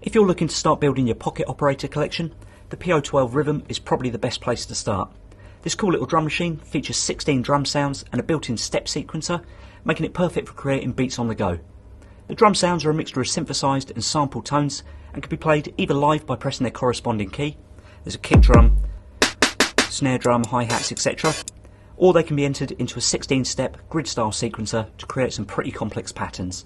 If you're looking to start building your pocket operator collection, the PO-12 Rhythm is probably the best place to start. This cool little drum machine features 16 drum sounds and a built-in step sequencer, making it perfect for creating beats on the go. The drum sounds are a mixture of synthesized and sampled tones and can be played either live by pressing their corresponding key, there's a kick drum, snare drum, hi-hats, etc., or they can be entered into a 16-step grid-style sequencer to create some pretty complex patterns.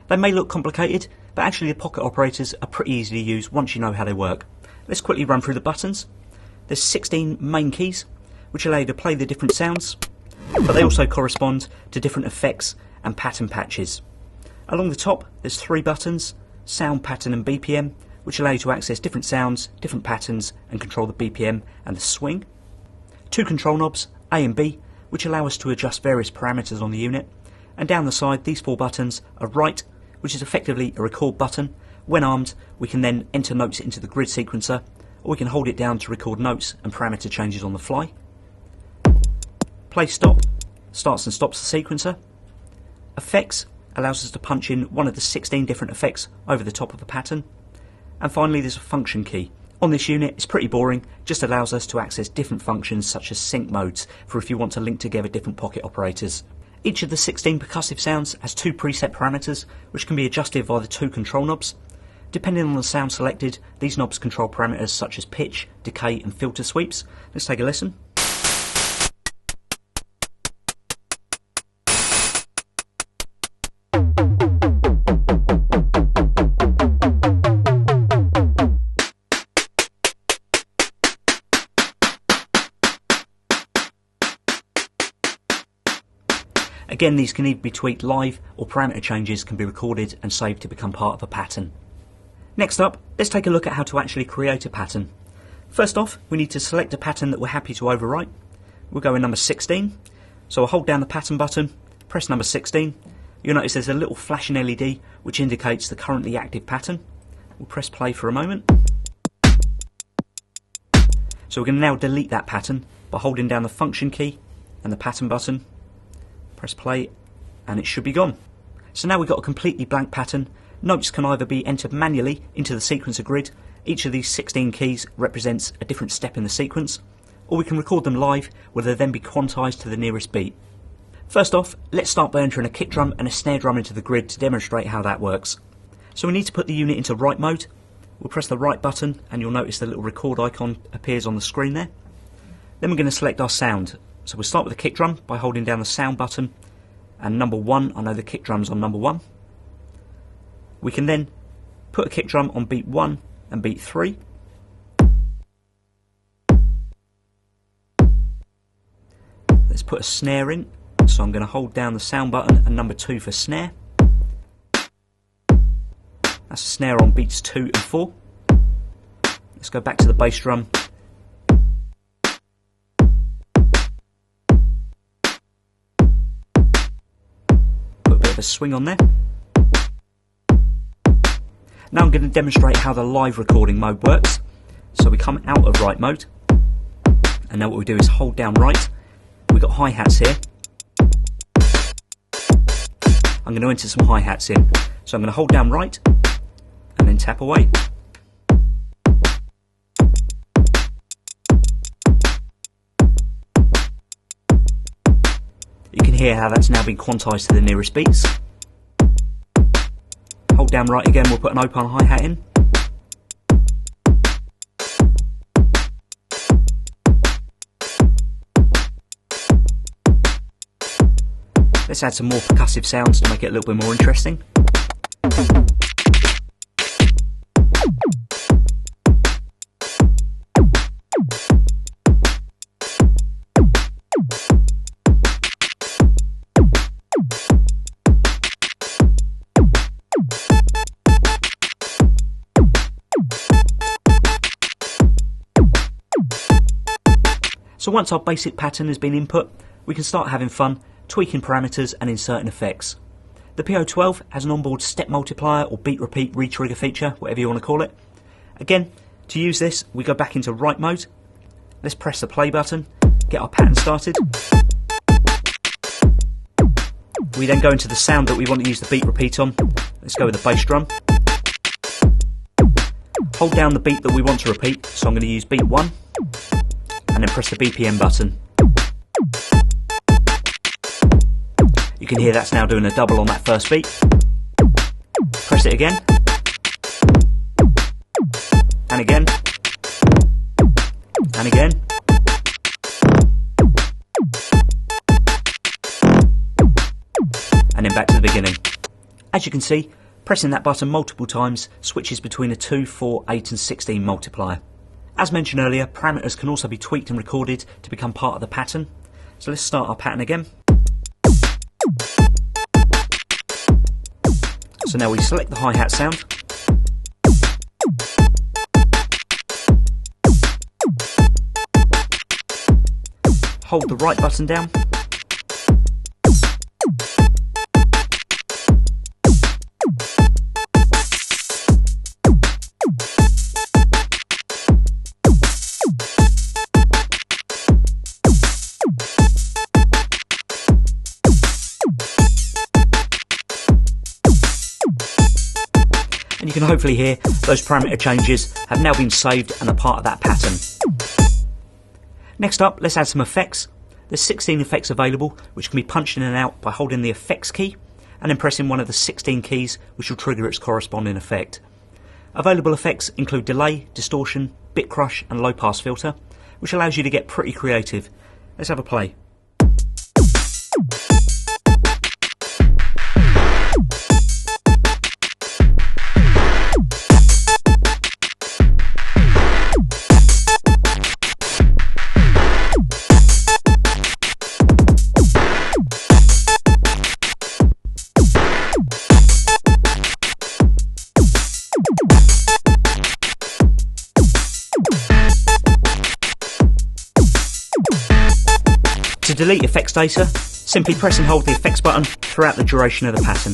They may look complicated, but actually the pocket operators are pretty easy to use once you know how they work. Let's quickly run through the buttons. There's 16 main keys, which allow you to play the different sounds, but they also correspond to different effects and pattern patches. Along the top, there's 3 buttons, sound, pattern and BPM, which allow you to access different sounds, different patterns, and control the BPM and the swing. 2 control knobs, A and B, which allow us to adjust various parameters on the unit. And down the side, these 4 buttons are write, which is effectively a record button. When armed, we can then enter notes into the grid sequencer, or we can hold it down to record notes and parameter changes on the fly. Play stop starts and stops the sequencer. Effects allows us to punch in one of the 16 different effects over the top of a pattern. And finally, there's a function key. On this unit, it's pretty boring, just allows us to access different functions such as sync modes for if you want to link together different pocket operators. Each of the 16 percussive sounds has 2 preset parameters, which can be adjusted via the 2 control knobs. Depending on the sound selected, these knobs control parameters such as pitch, decay and filter sweeps. Let's take a listen. Again, these can either be tweaked live or parameter changes can be recorded and saved to become part of a pattern. Next up, let's take a look at how to actually create a pattern. First off, we need to select a pattern that we're happy to overwrite. We'll go in number 16. So I'll hold down the pattern button, press number 16. You'll notice there's a little flashing LED which indicates the currently active pattern. We'll press play for a moment. So we're going to now delete that pattern by holding down the function key and the pattern button. Press play and it should be gone. So now we've got a completely blank pattern. Notes can either be entered manually into the sequencer grid. Each of these 16 keys represents a different step in the sequence, or we can record them live where they then be quantized to the nearest beat. First off, let's start by entering a kick drum and a snare drum into the grid to demonstrate how that works. So we need to put the unit into write mode. We'll press the right button and you'll notice the little record icon appears on the screen there. Then we're going to select our sound. So we'll start with the kick drum by holding down the sound button and number 1, I know the kick drum's on number 1. We can then put a kick drum on beat 1 and beat 3. Let's put a snare in, so I'm going to hold down the sound button and number 2 for snare. That's a snare on beats 2 and 4. Let's go back to the bass drum. A swing on there. Now I'm going to demonstrate how the live recording mode works. So we come out of write mode, and now what we do is hold down write. We've got hi-hats here. I'm going to enter some hi-hats in. So I'm going to hold down write and then tap away. You can hear how that's now been quantized to the nearest beats. Hold down right again, we'll put an open hi-hat in. Let's add some more percussive sounds to make it a little bit more interesting. So once our basic pattern has been input, we can start having fun, tweaking parameters and inserting effects. The PO-12 has an onboard step multiplier or beat repeat retrigger feature, whatever you want to call it. Again, to use this, we go back into write mode. Let's press the play button, get our pattern started. We then go into the sound that we want to use the beat repeat on. Let's go with the bass drum. Hold down the beat that we want to repeat, so I'm going to use beat 1, and then press the BPM button. You can hear that's now doing a double on that first beat. Press it again, and again, and again. And then back to the beginning. As you can see, pressing that button multiple times switches between a 2, 4, 8 and 16 multiplier. As mentioned earlier, parameters can also be tweaked and recorded to become part of the pattern. So let's start our pattern again. So now we select the hi-hat sound. Hold the right button down. And you can hopefully hear those parameter changes have now been saved and are part of that pattern. Next up, let's add some effects. There's 16 effects available, which can be punched in and out by holding the effects key and then pressing one of the 16 keys, which will trigger its corresponding effect. Available effects include delay, distortion, bit crush and low pass filter, which allows you to get pretty creative. Let's have a play. To delete effects data, simply press and hold the effects button throughout the duration of the pattern.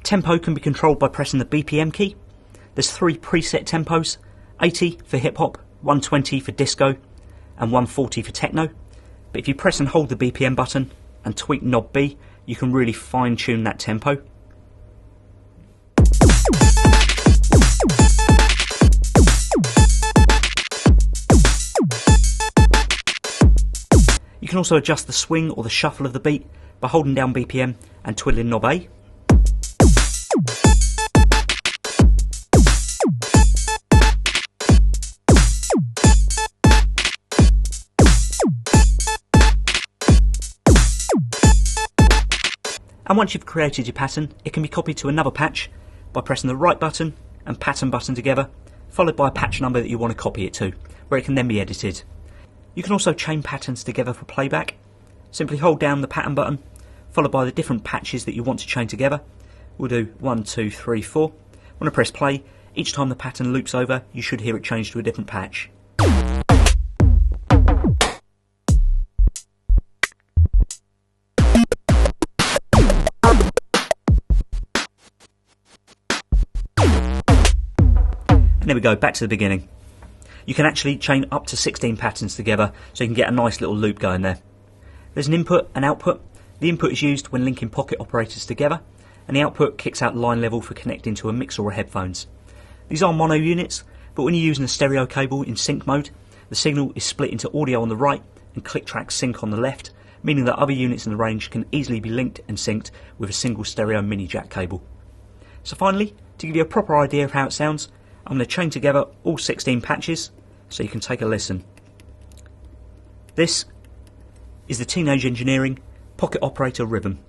Tempo can be controlled by pressing the BPM key. There's 3 preset tempos, 80 for hip hop, 120 for disco and 140 for techno. But if you press and hold the BPM button and tweak knob B, you can really fine tune that tempo. You can also adjust the swing or the shuffle of the beat by holding down BPM and twiddling knob A. And once you've created your pattern, it can be copied to another patch by pressing the right button and pattern button together, followed by a patch number that you want to copy it to, where it can then be edited. You can also chain patterns together for playback. Simply hold down the pattern button, followed by the different patches that you want to chain together. We'll do 1, 2, 3, 4. When I press play, each time the pattern loops over, you should hear it change to a different patch. And there we go, back to the beginning. You can actually chain up to 16 patterns together, so you can get a nice little loop going there. There's an input and output. The input is used when linking pocket operators together, and the output kicks out line level for connecting to a mixer or headphones. These are mono units, but when you're using a stereo cable in sync mode, the signal is split into audio on the right and click track sync on the left, meaning that other units in the range can easily be linked and synced with a single stereo mini jack cable. So finally, to give you a proper idea of how it sounds, I'm going to chain together all 16 patches so you can take a listen. This is the Teenage Engineering Pocket Operator Rhythm.